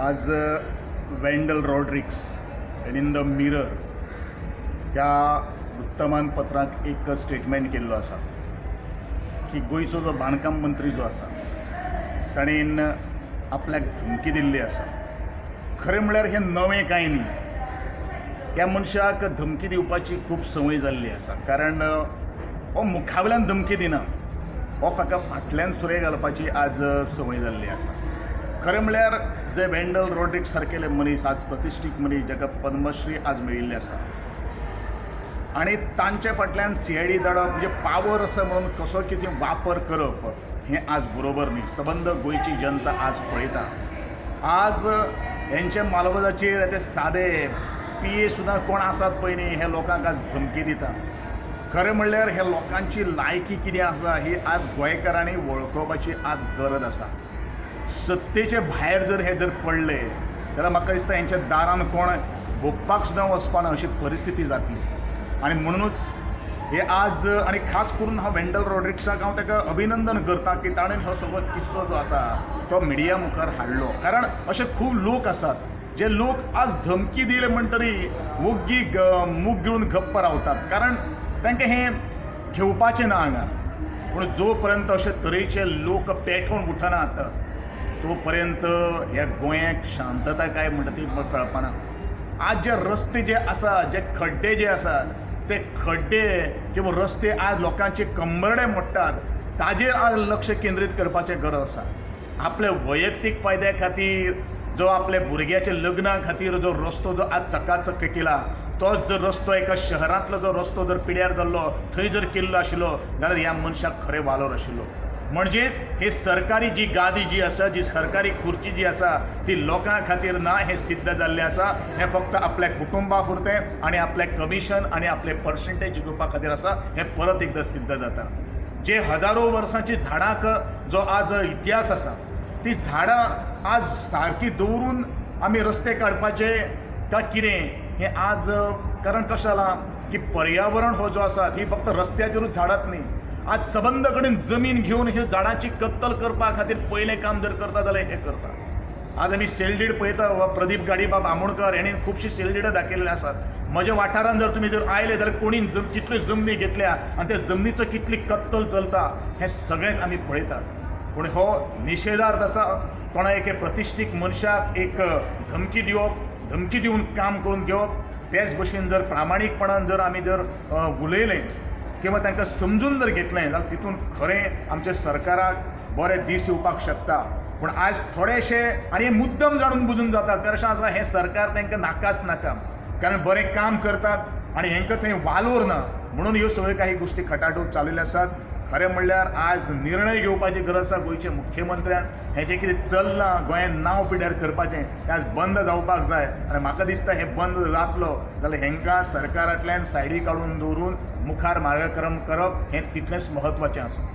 आज वेंडल Rodrigues in the mirror ह्या वृत्तमानपत्राक एक स्टेटमेंट केल्लो आसा की गोयचो जो बांदकाम मंत्री जो आसा ताणेन आपल्याक धमकी दिल्ली आसा। खरें म्हळ्यार हें नवें कांय न्ही। ह्या मनशाक धमकी दिवपाची खूब संवय जाल्ली आसा, कारण हो मुखावयल्यान धमकी दिना, हो फाका फाटल्यान सुरे घालपाची आज संवय जाल्ली आसा। खरें म्हळ्यार जे वेंडल रॉड्रिक्स सारकेले मनीस, आज प्रतिश्ठीत मनीस जाका पद्मश्री आज मेळिल्ली आसा, आनी तांचे फाटल्यान सीआयडी धाडप म्हणजे पावर आसा म्हणून कसो कितें वापर करप हें आज बरोबर न्ही। सबंद गोंयची जनता आज पळयता। आज हेंच्या मालवजाचेर ते सादे PA सुद्दां कोण आसात पळय न्ही, हे लोकांक आज धमकी दिता। खरें म्हणल्यार हे लोकांची लायकी कितें आसा ही आज गोंयकारांनी वळखुवपाची आज गरज आसा। सत्तेचे भायर जर हे पडले जाल्यार म्हाका दिसता हेंच्या दारान कोण भोगपाक सुद्दां वचपाना अशी परिस्थिती जातली। आनी म्हणूनच हे आज आनी खास करून हांव वेंडल रॉड्रिक्साक हांव ताका अभिनंदन करता की ताणें हो सगळो किस्सो जो आसा तो मिडिया मुखार हाडलो। कारण असे खूब लोक आसात जे लोक आज धमकी दिले म्हणटरी मूग घेवन गप्प रावतात, कारण तांकां हें घेवपाचें ना हांगा। पूण जो पर्यंत अशे तरेचे लोक पेटोवन उठनात तो पर्यंत ह्या गोंयाक शांतता काय म्हणटा ती कळपाना। आज जे रस्ते जे आसा, जे खड्डे जे आसात, ते खड्डे किंवा रस्ते आज लोकांचे कंबरडे मोडटात, ताजेर आज लक्ष केंद्रीत करपाचें गरज आसा। आपले वैयक्तीक फायद्या खातीर जो आपल्या भुरग्याच्या लग्ना खातीर जो रस्तो जो आज चकाचक केला, तोच जर रस्तो एका शहरांतलो जो रस्तो जर पिड्यार जाल्लो थंय जर केल्लो आशिल्लो जाल्यार ह्या मनशाक खरें वालोर आशिल्लो। म्हणजेच हे सरकारी जी गादी जी आसा, जी सरकारी खुर्ची जी आसा ती लोकां खातीर ना हें सिद्ध जाल्लें आसा। हें फक्त आपल्या कुटुंबा पुरतें आनी आपले कमिशन आनी आपले पर्संटेज घेवपा खातीर आसा, हें परत एकदां सिद्ध जाता। जे हजारो वर्सांची झाडांक जो आज इतिहास आसा, ती झाडां आज सारकी दवरून आमी रस्ते काडपाचे काय कितें हें आज कारण कशें जालां की पर्यावरण हो जो आसा ती फक्त रस्त्याचेरूच झाडात न्ही, आज सबंद कडेन जमीन घेवन ह्यो झाडांची कत्तल करपा खातीर पयलें काम जर करता जाल्यार हें करता। आज आमी सेलडीड पळयता, वा प्रदीप गाडीबाब आमोणकर हेणें खुबशीं सेलडीडां दाखयल्ले आसात। म्हज्या वाठारांत जर तुमी जर आयले जाल्यार कोणी कितल्यो जमनी घेतल्या आनी त्या जमनीचो कितली कत्तल चलता हें सगळेंच आमी पळयतात। पूण हो निशेधार्थ आसा। कोणा एके प्रतिश्ठीत मनशाक एक धमकी दिवप, धमकी दिवन काम करून घेवप, तेच भशेन जर प्रामाणीकपणान जर आमी जर उलयलें किंवा तांकां समजून जर घेतलें जाल्यार तितून खरें आमच्या सरकाराक बरे दीस येवपाक शकता। पूण आज थोडेशे आनी हें मुद्दम जाणून बुजून जाता, कशें आसा हें सरकार तांकां नाकाच नाका, कारण बरें काम करतात आनी हेंकां थंय वालोर ना म्हणून ह्यो सगळ्यो काही गोश्टी खटाटोप चालुल्यो आसात। खरें म्हणल्यार आज निर्णय घेवपाची गरज आसा गोंयच्या मुख्यमंत्र्यान। हें जें कितें चल्लां गोंयांत नांव पिड्यार करपाचें तें आज बंद जावपाक जाय। आनी म्हाका दिसता हें बंद जातलो जाल्यार हेंकां सरकारांतल्यान सायडी काडून दवरून मुखार मार्गक्रम करप हें तितलेंच म्हत्वाचें आसा।